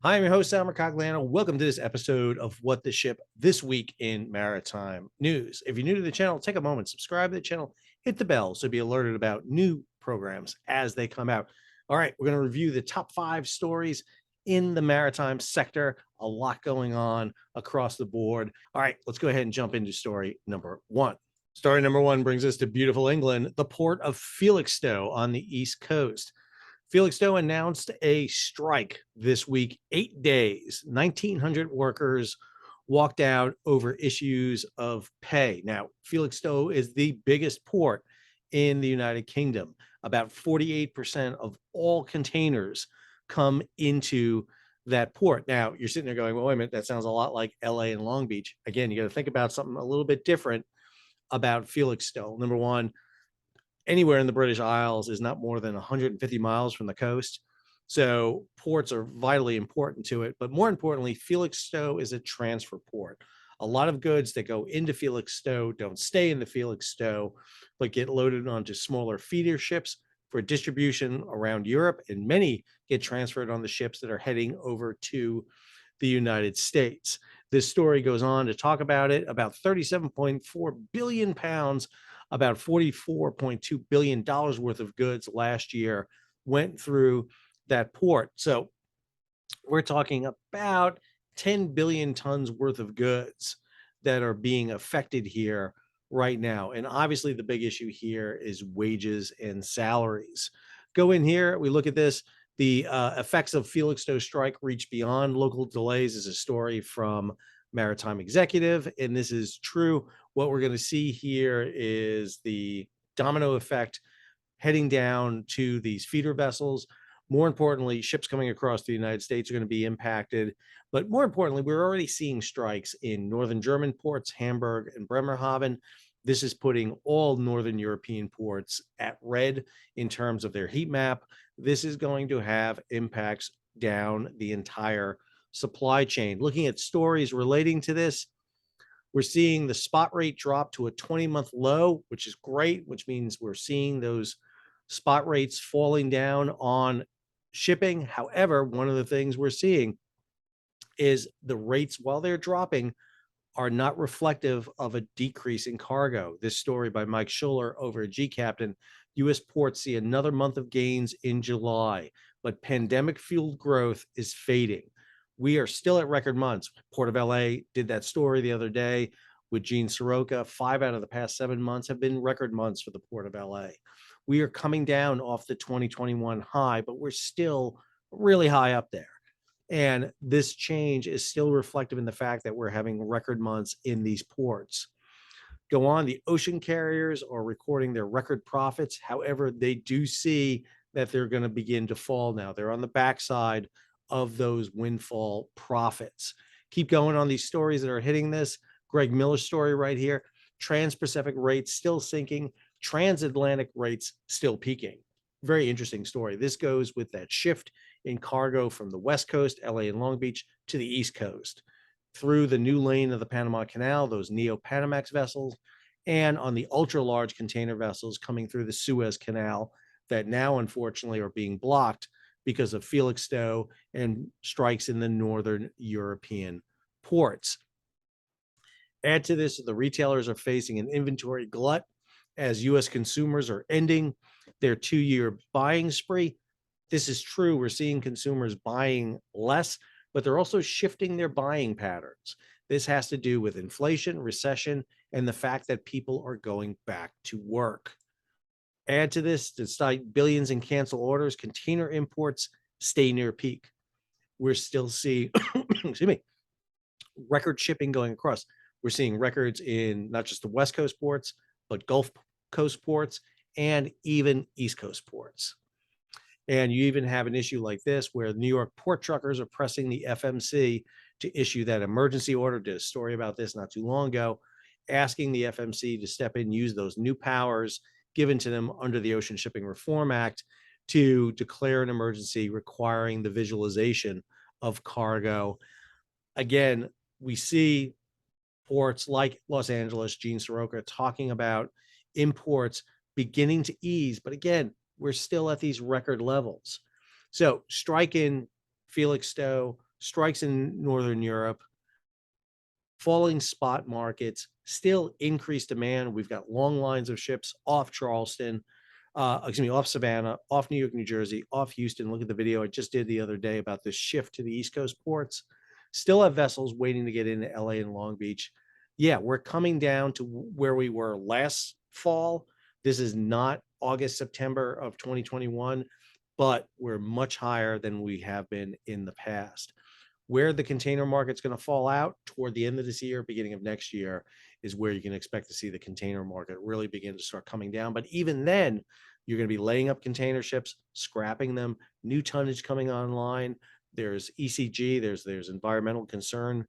Hi, I'm your host, Sal Mercogliano. Welcome to this episode of What the Ship This Week in Maritime News. If you're new to the channel, take a moment, subscribe to the channel, hit the bell so be alerted about new programs as they come out. All right, we're going to review the top 5 stories in the maritime sector. A lot going on across the board. All right, let's go ahead and jump into story number 1. Story number 1 brings us to beautiful England, the port of Felixstowe on the East Coast. Felixstowe announced a strike this week, 8 days. 1,900 workers walked out over issues of pay. Now, Felixstowe is the biggest port in the United Kingdom. About 48% of all containers come into that port. Now, you're sitting there going, well, wait a minute, that sounds a lot like LA and Long Beach. Again, you got to think about something a little bit different about Felixstowe. Number one, anywhere in the British Isles is not more than 150 miles from the coast. So ports are vitally important to it. But more importantly, Felixstowe is a transfer port. A lot of goods that go into Felixstowe don't stay in the Felixstowe, but get loaded onto smaller feeder ships for distribution around Europe, and many get transferred on the ships that are heading over to the United States. This story goes on to talk about it. About 37.4 billion pounds, about $44.2 billion worth of goods last year went through that port. So we're talking about 10 billion tons worth of goods that are being affected here right now. And obviously, the big issue here is wages and salaries. Go in here, we look at this. The effects of Felixstowe strike reach beyond local delays is a story from Maritime Executive, and this is true. What we're going to see here is the domino effect heading down to these feeder vessels. More importantly, ships coming across the United States are going to be impacted. But more importantly, we're already seeing strikes in northern German ports, Hamburg and Bremerhaven. This is putting all northern European ports at red in terms of their heat map. This is going to have impacts down the entire supply chain. Looking at stories relating to this, we're seeing the spot rate drop to a 20-month low, which is great, which means we're seeing those spot rates falling down on shipping. However, one of the things we're seeing is the rates, while they're dropping, are not reflective of a decrease in cargo. This story by Mike Schuller over at G Captain. U.S. ports see another month of gains in July, but pandemic-fueled growth is fading. We are still at record months. Port of LA did that story the other day with Gene Soroka. 5 out of the past 7 months have been record months for the Port of LA. We are coming down off the 2021 high, but we're still really high up there. And this change is still reflective in the fact that we're having record months in these ports. Go on, the ocean carriers are recording their record profits. However, they do see that they're going to begin to fall now. They're on the backside of those windfall profits. Keep going on these stories that are hitting this. Greg Miller's story right here. Trans-Pacific rates still sinking, transatlantic rates still peaking. Very interesting story. This goes with that shift in cargo from the West Coast, LA and Long Beach, to the East Coast through the new lane of the Panama Canal, those Neo-Panamax vessels, and on the ultra-large container vessels coming through the Suez Canal that now, unfortunately, are being blocked because of Felixstowe and strikes in the northern European ports. Add to this, the retailers are facing an inventory glut as U.S. consumers are ending their 2-year buying spree. This is true. We're seeing consumers buying less, but they're also shifting their buying patterns. This has to do with inflation, recession, and the fact that people are going back to work. Add to this, despite billions in canceled orders, container imports stay near peak. We're still seeing, excuse me, record shipping going across. We're seeing records in not just the West Coast ports, but Gulf Coast ports and even East Coast ports. And you even have an issue like this where New York port truckers are pressing the FMC to issue that emergency order. Did a story about this not too long ago, asking the FMC to step in, use those new powers given to them under the Ocean Shipping Reform Act to declare an emergency requiring the visualization of cargo. Again, we see ports like Los Angeles, Gene Soroka, talking about imports beginning to ease. But again, we're still at these record levels. So strike in Felixstowe, strikes in Northern Europe, falling spot markets, still increased demand. We've got long lines of ships off Charleston, off Savannah, off New York, New Jersey, off Houston. Look at the video I just did the other day about this shift to the East Coast ports. Still have vessels waiting to get into LA and Long Beach. Yeah, we're coming down to where we were last fall. This is not August, September of 2021, but we're much higher than we have been in the past. Where the container market's going to fall out toward the end of this year, beginning of next year, is where you can expect to see the container market really begin to start coming down. But even then, you're going to be laying up container ships, scrapping them, new tonnage coming online. There's ECG, there's environmental concern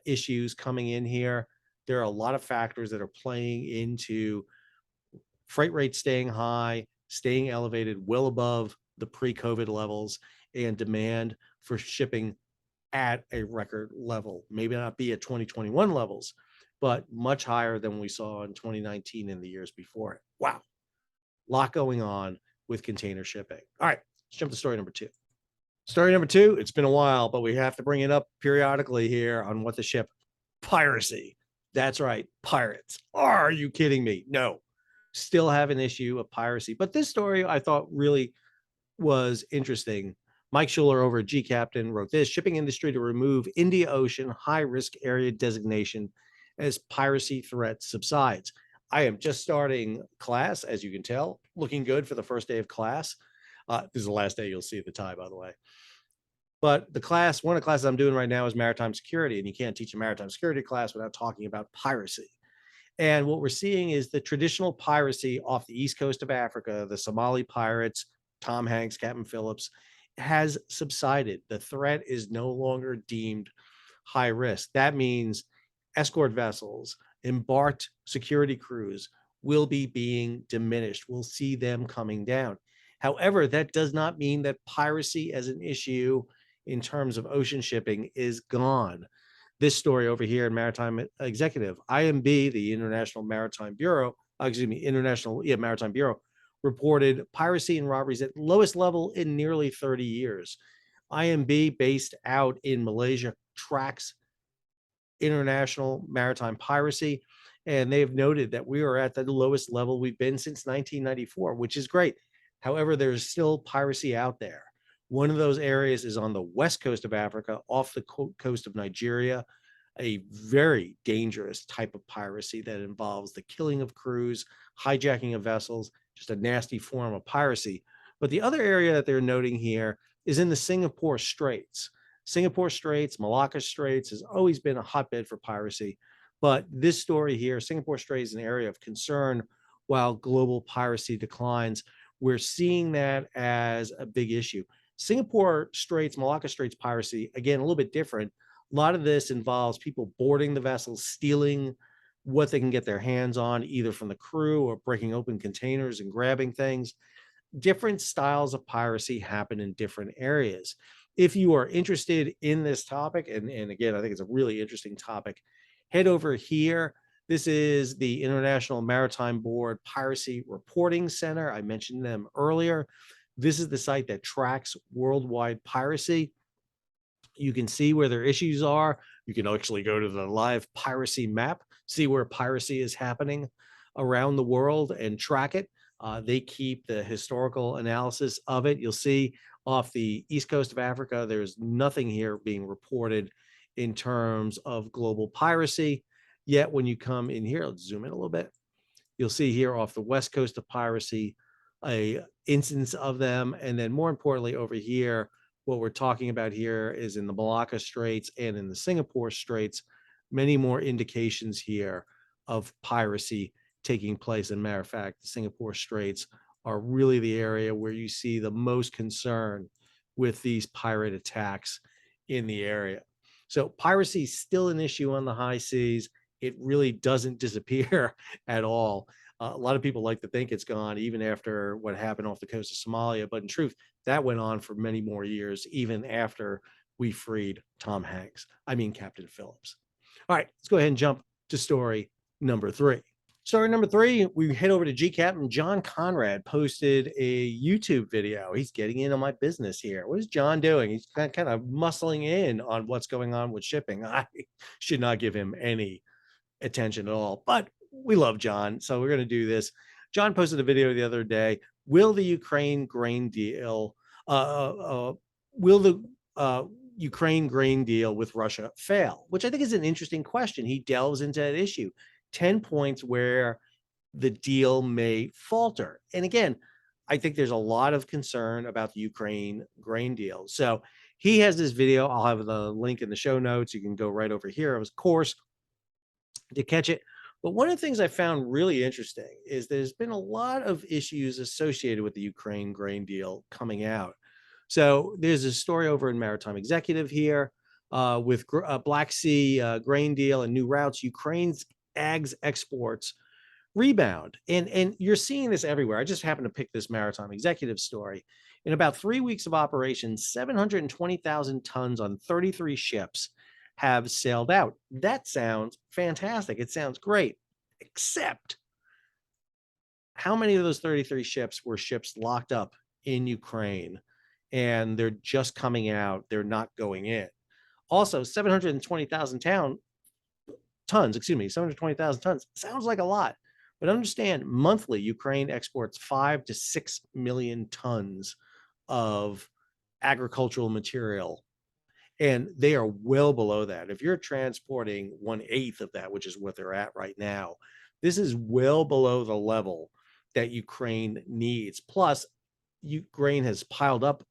issues coming in here. There are a lot of factors that are playing into freight rates staying high, staying elevated, well above the pre-COVID levels, and demand for shipping at a record level. Maybe not be at 2021 levels, but much higher than we saw in 2019 and the years before it. Wow. A lot going on with container shipping. All right, let's jump to story number 2. Story number 2, it's been a while, but we have to bring it up periodically here on What the Ship. Piracy. That's right, pirates. Are you kidding me? No. Still have an issue of piracy. But this story I thought really was interesting. Mike Schuler over at G Captain wrote this: shipping industry to remove India Ocean high risk area designation as piracy threat subsides. I am just starting class, as you can tell, looking good for the first day of class. This is the last day you'll see the tie, by the way. But the class, one of the classes I'm doing right now is maritime security, and you can't teach a maritime security class without talking about piracy. And what we're seeing is the traditional piracy off the east coast of Africa, the Somali pirates, Tom Hanks, Captain Phillips, has subsided. The threat is no longer deemed high risk. That means escort vessels, embarked security crews will be being diminished. We'll see them coming down. However, that does not mean that piracy as an issue in terms of ocean shipping is gone. This story over here in Maritime Executive, IMB, the International Maritime Bureau, Maritime Bureau, reported piracy and robberies at lowest level in nearly 30 years. IMB, based out in Malaysia, tracks international maritime piracy, and they've noted that we are at the lowest level we've been since 1994, which is great. However, there's still piracy out there. One of those areas is on the west coast of Africa, off the coast of Nigeria, a very dangerous type of piracy that involves the killing of crews, hijacking of vessels, just a nasty form of piracy. But the other area that they're noting here is in the Singapore Straits. Singapore Straits, Malacca Straits has always been a hotbed for piracy. But this story here, Singapore Straits is an area of concern while global piracy declines. We're seeing that as a big issue. Singapore Straits, Malacca Straits piracy, again, a little bit different. A lot of this involves people boarding the vessels, stealing what they can get their hands on, either from the crew or breaking open containers and grabbing things. Different styles of piracy happen in different areas. If you are interested in this topic, and again, I think it's a really interesting topic, head over here. This is the International Maritime Board Piracy Reporting Center. I mentioned them earlier. This is the site that tracks worldwide piracy. You can see where their issues are. You can actually go to the live piracy map, see where piracy is happening around the world and track it. They keep the historical analysis of it. You'll see off the east coast of Africa, there's nothing here being reported in terms of global piracy. Yet when you come in here, let's zoom in a little bit. You'll see here off the west coast of piracy, a instance of them. And then more importantly, over here, what we're talking about here is in the Malacca Straits and in the Singapore Straits, many more indications here of piracy taking place. As a matter of fact, the Singapore Straits are really the area where you see the most concern with these pirate attacks in the area. So piracy is still an issue on the high seas. It really doesn't disappear at all. A lot of people like to think it's gone even after what happened off the coast of Somalia, but in truth, that went on for many more years, even after we freed Captain Phillips. All right, let's go ahead and jump to story number 3. Story number 3, we head over to GCAP, and John Conrad posted a YouTube video. He's getting in on my business here. What is John doing? He's kind of muscling in on what's going on with shipping. I should not give him any attention at all, but we love John, so we're going to do this. John posted a video the other day. Will the Ukraine grain deal, will the Ukraine grain deal with Russia fail? Which I think is an interesting question. He delves into that issue. 10 points where the deal may falter. And again, I think there's a lot of concern about the Ukraine grain deal. So he has this video. I'll have the link in the show notes. You can go right over here, of course, to catch it. But one of the things I found really interesting is there's been a lot of issues associated with the Ukraine grain deal coming out. So there's a story over in Maritime Executive here with Black Sea grain deal and new routes. Ukraine's ags exports rebound. And you're seeing this everywhere. I just happened to pick this Maritime Executive story. In about 3 weeks of operation, 720,000 tons on 33 ships have sailed out. That sounds fantastic. It sounds great, except how many of those 33 ships were ships locked up in Ukraine and they're just coming out, they're not going in? Also, 720,000 tons, 720,000 tons sounds like a lot, but understand monthly Ukraine exports 5 to 6 million tons of agricultural material, and they are well below that. If you're transporting 1/8 of that, which is what they're at right now, this is well below the level that Ukraine needs. Plus, Ukraine has piled up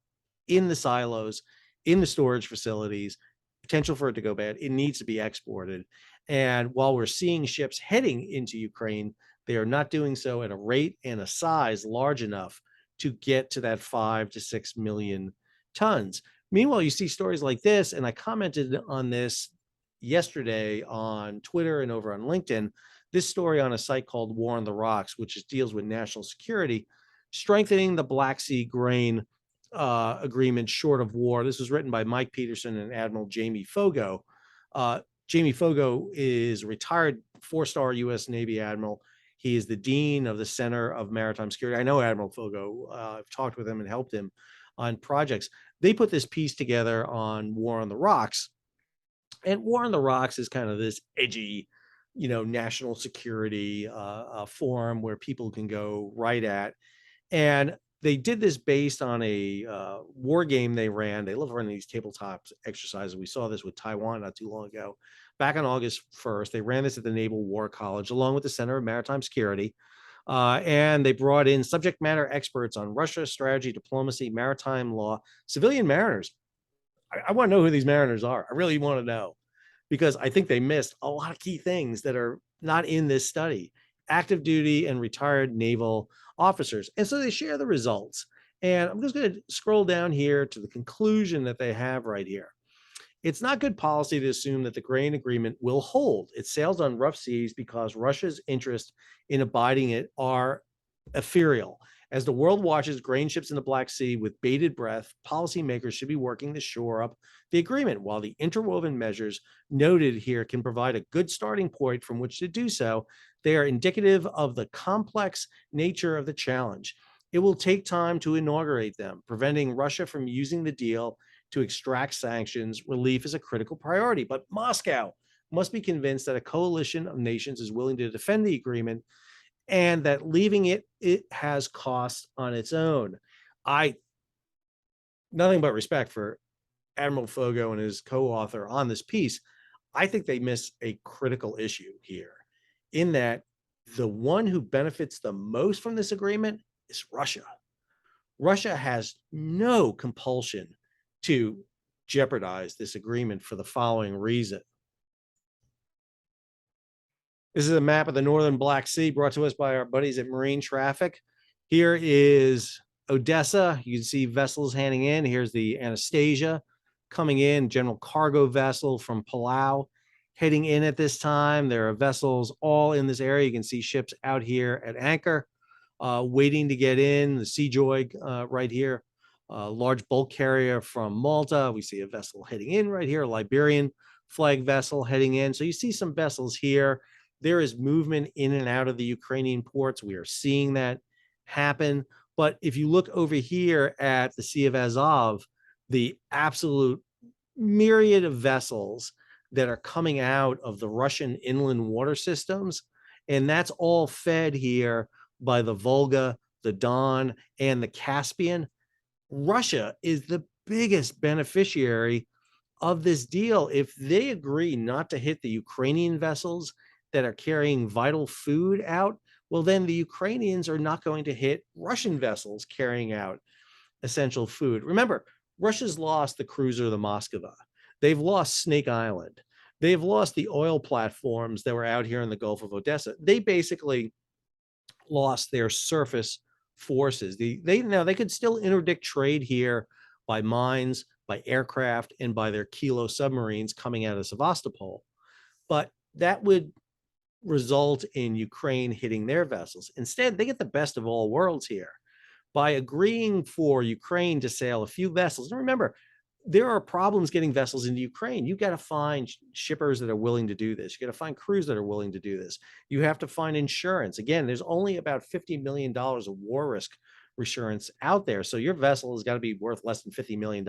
in the silos, in the storage facilities, potential for it to go bad. It needs to be exported. And while we're seeing ships heading into Ukraine, they are not doing so at a rate and a size large enough to get to that 5 to 6 million tons. Meanwhile, you see stories like this, and I commented on this yesterday on Twitter and over on LinkedIn, this story on a site called War on the Rocks, which deals with national security, strengthening the Black Sea grain agreement short of war. This was written by Mike Peterson and Admiral Jamie Fogo. Jamie Fogo is a retired 4-star U.S. Navy admiral. He is the dean of the Center of Maritime Security. I know Admiral Fogo. I've talked with him and helped him on projects. They put this piece together on War on the Rocks. And War on the Rocks is kind of this edgy, national security forum where people can go right at. And they did this based on a war game they ran. They love running these tabletop exercises. We saw this with Taiwan not too long ago. Back on August 1st, they ran this at the Naval War College along with the Center of Maritime Security. And they brought in subject matter experts on Russia, strategy, diplomacy, maritime law, civilian mariners. I want to know who these mariners are. I really want to know, because I think they missed a lot of key things that are not in this study. Active duty and retired naval officers. And so they share the results. And I'm just going to scroll down here to the conclusion that they have right here. It's not good policy to assume that the grain agreement will hold. It sails on rough seas because Russia's interest in abiding it are ethereal. As the world watches grain ships in the Black Sea with bated breath, policymakers should be working to shore up the agreement. While the interwoven measures noted here can provide a good starting point from which to do so, they are indicative of the complex nature of the challenge. It will take time to inaugurate them. Preventing Russia from using the deal to extract sanctions relief is a critical priority. But Moscow must be convinced that a coalition of nations is willing to defend the agreement and that leaving it has costs on its own. Nothing but respect for Admiral Fogo and his co-author on this piece. I think they miss a critical issue here, in that the one who benefits the most from this agreement is Russia. Russia has no compulsion to jeopardize this agreement for the following reason. This is a map of the northern Black Sea brought to us by our buddies at Marine Traffic. Here is Odessa. You can see vessels heading in. Here's the Anastasia coming in, general cargo vessel from Palau heading in at this time. There are vessels all in this area. You can see ships out here at anchor, waiting to get in. The Seajoy right here, large bulk carrier from Malta. We see a vessel heading in right here, a Liberian flag vessel heading in. So you see some vessels here. There is movement in and out of the Ukrainian ports. We are seeing that happen. But if you look over here at the Sea of Azov, the absolute myriad of vessels that are coming out of the Russian inland water systems, and that's all fed here by the Volga, the Don, and the Caspian. Russia is the biggest beneficiary of this deal. If they agree not to hit the Ukrainian vessels that are carrying vital food out, well, then the Ukrainians are not going to hit Russian vessels carrying out essential food. Remember, Russia's lost the cruiser, the Moskva. They've lost Snake Island. They've lost the oil platforms that were out here in the Gulf of Odessa. They basically lost their surface forces. They could still interdict trade here by mines, by aircraft, and by their Kilo submarines coming out of Sevastopol, but that would result in Ukraine hitting their vessels. Instead, they get the best of all worlds here by agreeing for Ukraine to sail a few vessels. And remember, there are problems getting vessels into Ukraine. You've got to find shippers that are willing to do this. You got to find crews that are willing to do this. You have to find insurance. Again, there's only about $50 million of war risk insurance out there. So your vessel has got to be worth less than $50 million.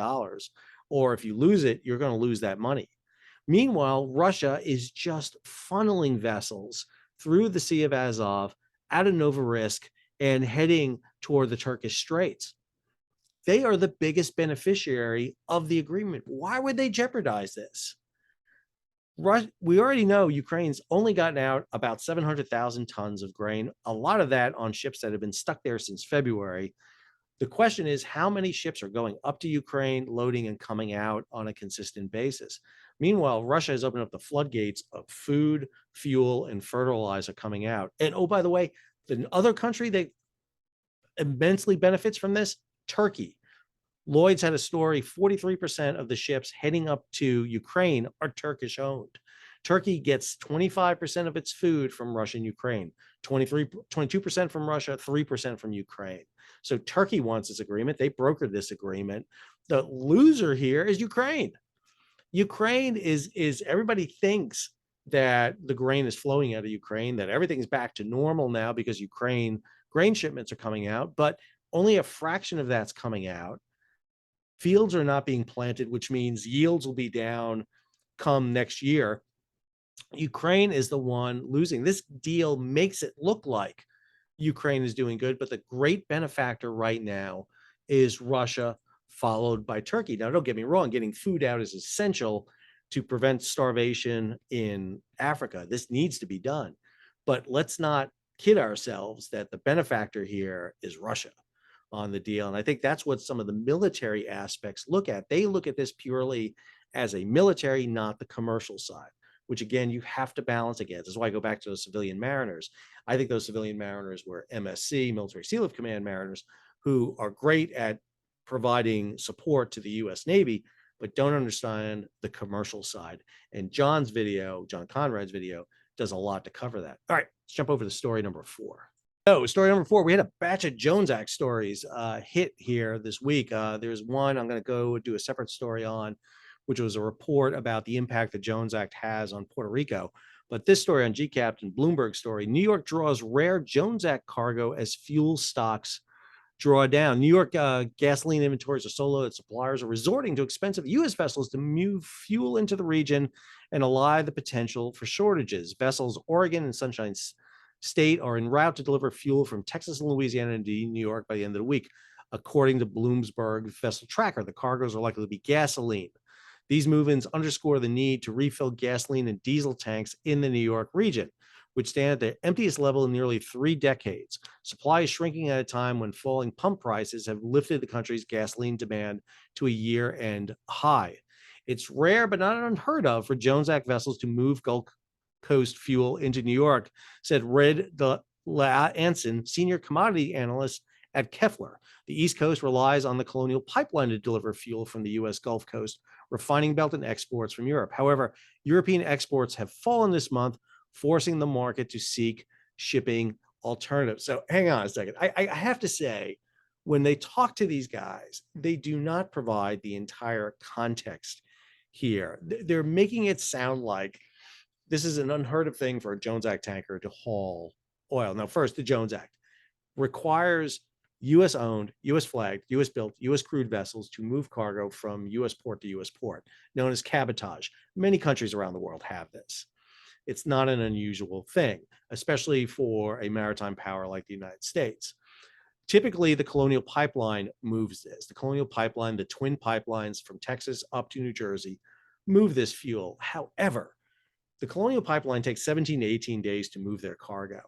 Or if you lose it, you're going to lose that money. Meanwhile, Russia is just funneling vessels through the Sea of Azov out of Novorossiysk and heading toward the Turkish Straits. They are the biggest beneficiary of the agreement. Why would they jeopardize this? We already know Ukraine's only gotten out about 700,000 tons of grain, a lot of that on ships that have been stuck there since February. The question is, how many ships are going up to Ukraine, loading and coming out on a consistent basis? Meanwhile, Russia has opened up the floodgates of food, fuel, and fertilizer coming out. And oh, by the way, the other country that immensely benefits from this, Turkey. Lloyd's had a story, 43% of the ships heading up to Ukraine are Turkish owned. Turkey gets 25% of its food from Russia and Ukraine, 22% from Russia, 3% from Ukraine. So Turkey wants this agreement. They brokered this agreement. The loser here is Ukraine. Ukraine is everybody thinks that the grain is flowing out of Ukraine, that everything's back to normal now because Ukraine grain shipments are coming out, but only a fraction of that's coming out. Fields are not being planted, which means yields will be down come next year. Ukraine is the one losing. This deal makes it look like Ukraine is doing good, but the great benefactor right now is Russia, followed by Turkey. Now, don't get me wrong, getting food out is essential to prevent starvation in Africa. This needs to be done, but let's not kid ourselves that the benefactor here is Russia on the deal. And I think that's what some of the military aspects look at. They look at this purely as a military, not the commercial side, which again, you have to balance against. That's why I go back to those civilian mariners. I think those civilian mariners were MSC, Military Seal of Command mariners, who are great at providing support to the US Navy, but don't understand the commercial side. And John's video, John Conrad's video, does a lot to cover that. All right, let's jump over to story number 4. So story number 4, we had a batch of Jones Act stories hit here this week. There's one I'm going to go do a separate story on, which was a report about the impact the Jones Act has on Puerto Rico. But this story on GCAPT and Bloomberg story, New York draws rare Jones Act cargo as fuel stocks draw down. New York gasoline inventories are so low that suppliers are resorting to expensive U.S. vessels to move fuel into the region and allay the potential for shortages. Vessels Oregon and Sunshine State are en route to deliver fuel from Texas and Louisiana to New York by the end of the week. According to Bloomberg Vessel Tracker, the cargoes are likely to be gasoline. These movements underscore the need to refill gasoline and diesel tanks in the New York region, which stand at their emptiest level in nearly 3 decades. Supply is shrinking at a time when falling pump prices have lifted the country's gasoline demand to a year-end high. It's rare but not unheard of for Jones Act vessels to move Gulf Coast fuel into New York, said Red Anson, senior commodity analyst at Kefler. The East Coast relies on the Colonial Pipeline to deliver fuel from the U.S. Gulf Coast, refining belt and exports from Europe. However, European exports have fallen this month, forcing the market to seek shipping alternatives. So hang on a second. I have to say, when they talk to these guys, they do not provide the entire context here. They're making it sound like this is an unheard of thing for a Jones Act tanker to haul oil. Now, first, the Jones Act requires US owned, US flagged, US built, US crewed vessels to move cargo from US port to US port, known as cabotage. Many countries around the world have this. It's not an unusual thing, especially for a maritime power like the United States. Typically, the Colonial Pipeline moves this. The Colonial Pipeline, the twin pipelines from Texas up to New Jersey, move this fuel. However, the Colonial Pipeline takes 17 to 18 days to move their cargo.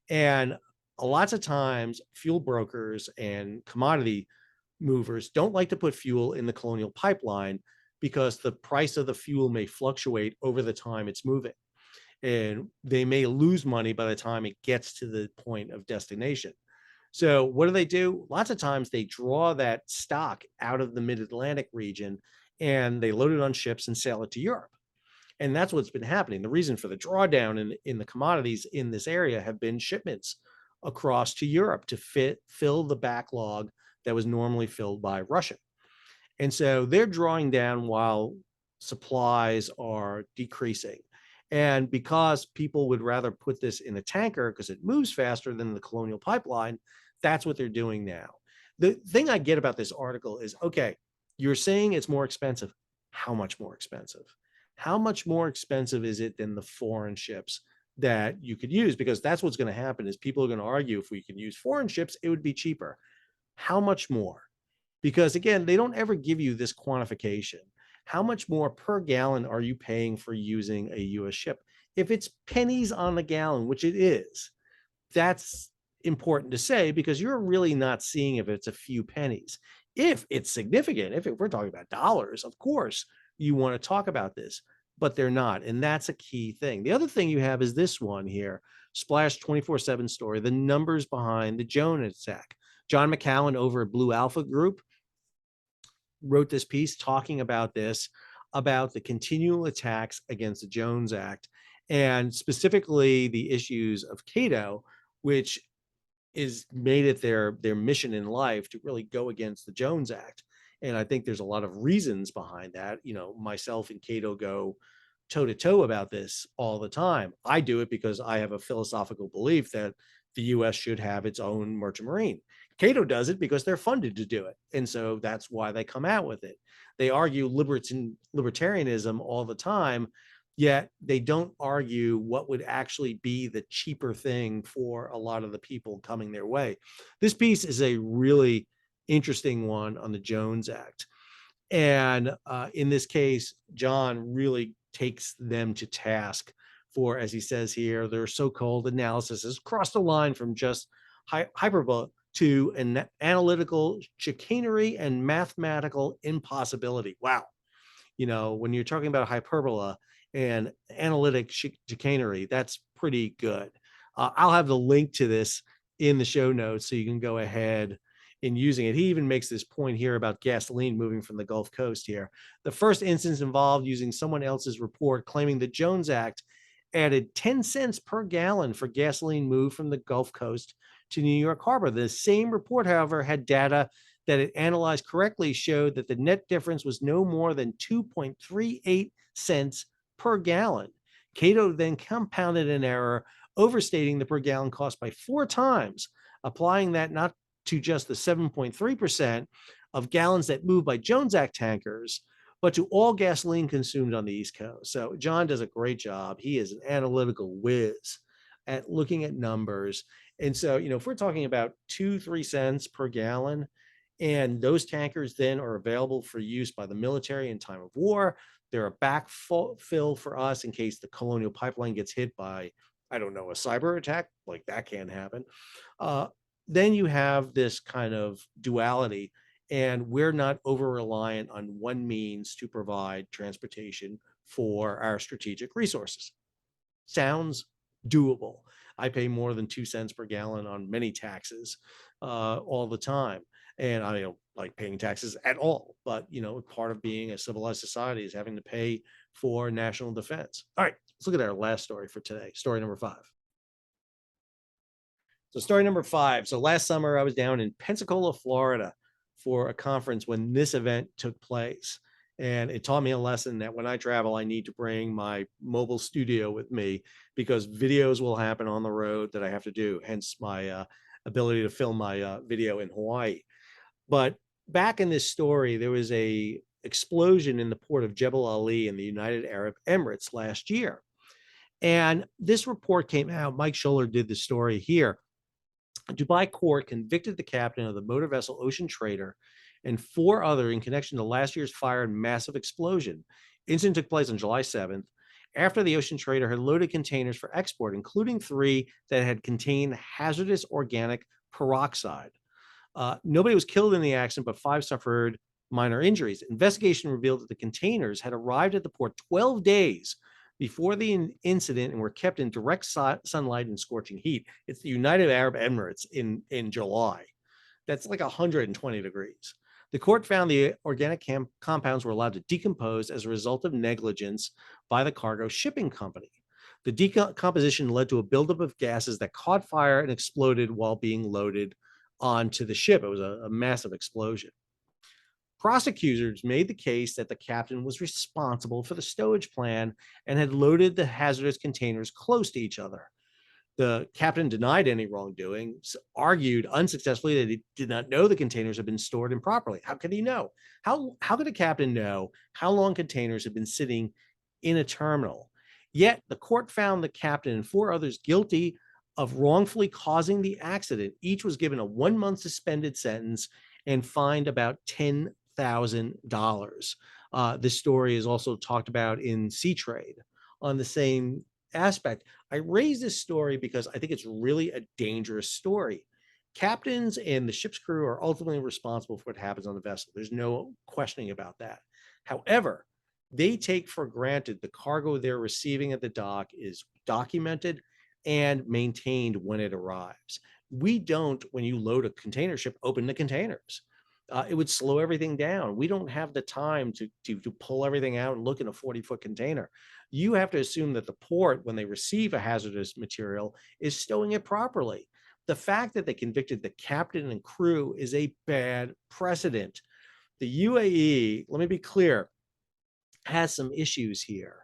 And lots of times, fuel brokers and commodity movers don't like to put fuel in the Colonial Pipeline because the price of the fuel may fluctuate over the time it's moving. And they may lose money by the time it gets to the point of destination. So what do? Lots of times they draw that stock out of the mid-Atlantic region and they load it on ships and sail it to Europe. And that's what's been happening. The reason for the drawdown in the commodities in this area have been shipments across to Europe to fill the backlog that was normally filled by Russia. And so they're drawing down while supplies are decreasing. And because people would rather put this in a tanker because it moves faster than the Colonial Pipeline, that's what they're doing now. The thing I get about this article is, okay, you're saying it's more expensive. How much more expensive? How much more expensive is it than the foreign ships that you could use? Because that's what's going to happen is people are going to argue if we can use foreign ships, it would be cheaper. How much more? Because again, they don't ever give you this quantification. How much more per gallon are you paying for using a US ship? If it's pennies on the gallon, which it is, that's important to say because you're really not seeing if it's a few pennies. If it's significant, if we're talking about dollars, of course, you want to talk about this, but they're not. And that's a key thing. The other thing you have is this one here, Splash 24/7 story, the numbers behind the Jones attack. John McCowan over at Blue Alpha Group wrote this piece talking about this, about the continual attacks against the Jones Act, and specifically the issues of Cato, which is made it their mission in life to really go against the Jones Act. And I think there's a lot of reasons behind that. You know, myself and Cato go toe to toe about this all the time. I do it because I have a philosophical belief that the US should have its own merchant marine. Cato does it because they're funded to do it. And so that's why they come out with it. They argue libertarianism all the time, yet they don't argue what would actually be the cheaper thing for a lot of the people coming their way. This piece is a really interesting one on the Jones Act. And in this case, John really takes them to task for, as he says here, their so-called analysis has crossed the line from just hyperbole to an analytical chicanery and mathematical impossibility. Wow. You know, when you're talking about hyperbola and analytic chicanery, that's pretty good. I'll have the link to this in the show notes so you can go ahead in using it. He even makes this point here about gasoline moving from the Gulf Coast here. The first instance involved using someone else's report claiming the Jones Act added 10 cents per gallon for gasoline moved from the Gulf Coast to New York Harbor. The same report, however, had data that it analyzed correctly showed that the net difference was no more than 2.38 cents per gallon. Cato then compounded an error, overstating the per gallon cost by 4 times, applying that not to just the 7.3% of gallons that move by Jones Act tankers, but to all gasoline consumed on the East Coast. So John does a great job. He is an analytical whiz at looking at numbers. And so, you know, if we're talking about 2-3 cents per gallon, and those tankers then are available for use by the military in time of war, they're a backfill for us in case the Colonial Pipeline gets hit by, I don't know, a cyber attack, like that can happen. Then you have this kind of duality, and we're not over reliant on one means to provide transportation for our strategic resources. Sounds doable. I pay more than 2 cents per gallon on many taxes all the time. And I don't like paying taxes at all. But, you know, part of being a civilized society is having to pay for national defense. All right, let's look at our last story for today. Story number 5. So story number 5. So last summer I was down in Pensacola, Florida for a conference when this event took place. And it taught me a lesson that when I travel, I need to bring my mobile studio with me because videos will happen on the road that I have to do, hence my ability to film my video in Hawaii. But back in this story, there was a explosion in the port of Jebel Ali in the United Arab Emirates last year. And this report came out. Mike Scholler did the story here. A Dubai court convicted the captain of the motor vessel Ocean Trader and four other in connection to last year's fire and massive explosion. Incident took place on July 7th after the Ocean Trader had loaded containers for export, including three that had contained hazardous organic peroxide. Nobody was killed in the accident, but five suffered minor injuries. Investigation revealed that the containers had arrived at the port 12 days before the incident and were kept in direct sunlight and scorching heat. It's the United Arab Emirates in July. That's like 120 degrees. The court found the organic compounds were allowed to decompose as a result of negligence by the cargo shipping company. The decomposition led to a buildup of gases that caught fire and exploded while being loaded onto the ship. It was a massive explosion. Prosecutors made the case that the captain was responsible for the stowage plan and had loaded the hazardous containers close to each other. The captain denied any wrongdoing, argued unsuccessfully that he did not know the containers had been stored improperly. How could he know? How could a captain know how long containers had been sitting in a terminal? Yet the court found the captain and four others guilty of wrongfully causing the accident. Each was given a 1-month suspended sentence and fined about $10,000. This story is also talked about in Sea Trade on the same aspect. I raise this story because I think it's really a dangerous story. Captains and the ship's crew are ultimately responsible for what happens on the vessel. There's no questioning about that. However, they take for granted the cargo they're receiving at the dock is documented and maintained when it arrives. We don't, when you load a container ship, open the containers. It would slow everything down. We don't have the time to pull everything out and look in a 40-foot container. You have to assume that the port, when they receive a hazardous material, is stowing it properly. The fact that they convicted the captain and crew is a bad precedent. The UAE, let me be clear, has some issues here.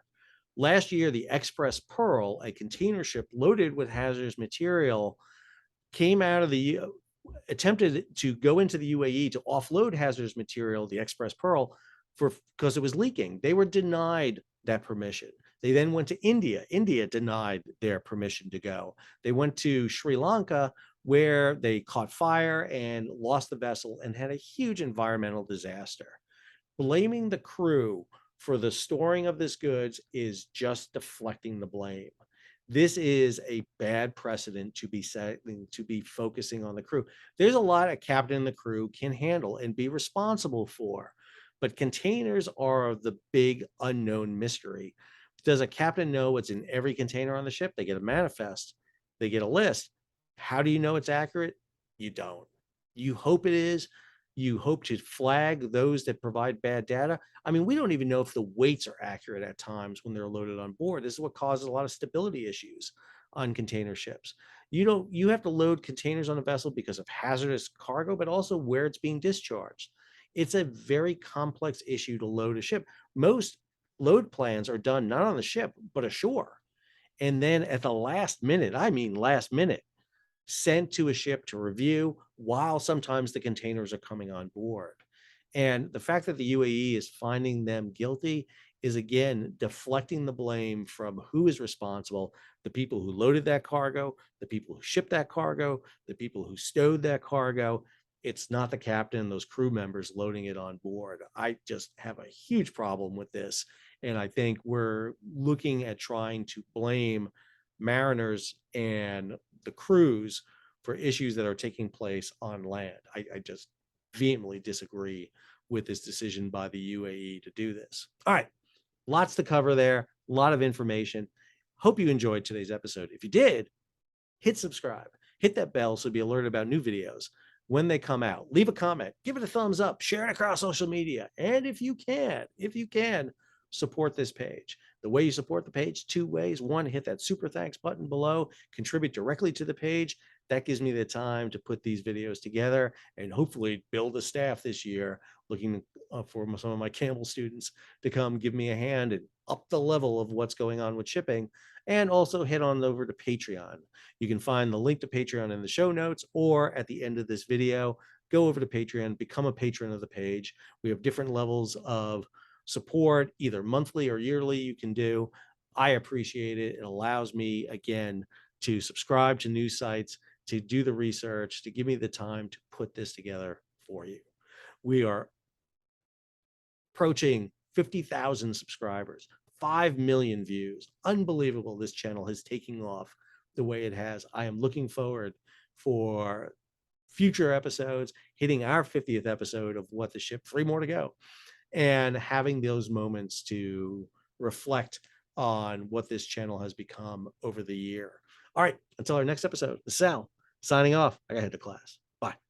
Last year, the Express Pearl, a container ship loaded with hazardous material, came out of the attempted to go into the UAE to offload hazardous material, the Express Pearl, because it was leaking. They were denied that permission. They then went to India. India denied their permission to go. They went to Sri Lanka, where they caught fire and lost the vessel and had a huge environmental disaster. Blaming the crew for the storing of this goods is just deflecting the blame. This is a bad precedent to be setting, to be focusing on the crew. There's a lot a captain and the crew can handle and be responsible for, but containers are the big unknown mystery. Does a captain know what's in every container on the ship? They get a manifest, they get a list. How do you know it's accurate? You don't. You hope it is. You hope to flag those that provide bad data. I mean, we don't even know if the weights are accurate at times when they're loaded on board. This is what causes a lot of stability issues on container ships. You have to load containers on a vessel because of hazardous cargo, but also where it's being discharged. It's a very complex issue to load a ship. Most load plans are done not on the ship, but ashore. And then at the last minute, I mean last minute, sent to a ship to review while sometimes the containers are coming on board. And the fact that the UAE is finding them guilty is, again, deflecting the blame from who is responsible: the people who loaded that cargo, the people who shipped that cargo, the people who stowed that cargo. It's not the captain, those crew members loading it on board. I just have a huge problem with this. And I think we're looking at trying to blame mariners and the crews for issues that are taking place on land. I just vehemently disagree with this decision by the UAE to do this. All right, lots to cover there, a lot of information. Hope you enjoyed today's episode. If you did, hit subscribe, hit that bell so be alerted about new videos when they come out. Leave a comment, give it a thumbs up, share it across social media. And if you can, support this page. The way you support the page, two ways. One, hit that super thanks button below, contribute directly to the page. That gives me the time to put these videos together and hopefully build a staff this year, looking for some of my Campbell students to come give me a hand and up the level of what's going on with shipping, and also head on over to Patreon. You can find the link to Patreon in the show notes or at the end of this video. Go over to Patreon, become a patron of the page. We have different levels of support, either monthly or yearly you can do. I appreciate it. It allows me, again, to subscribe to news sites, to do the research, to give me the time to put this together for you. We are approaching 50,000 subscribers, 5 million views. Unbelievable. This channel is taking off the way it has. I am looking forward for future episodes, hitting our 50th episode of What the Ship, 3 more to go, and having those moments to reflect on what this channel has become over the year. All right, until our next episode, this is Sal signing off. I gotta head to class. Bye.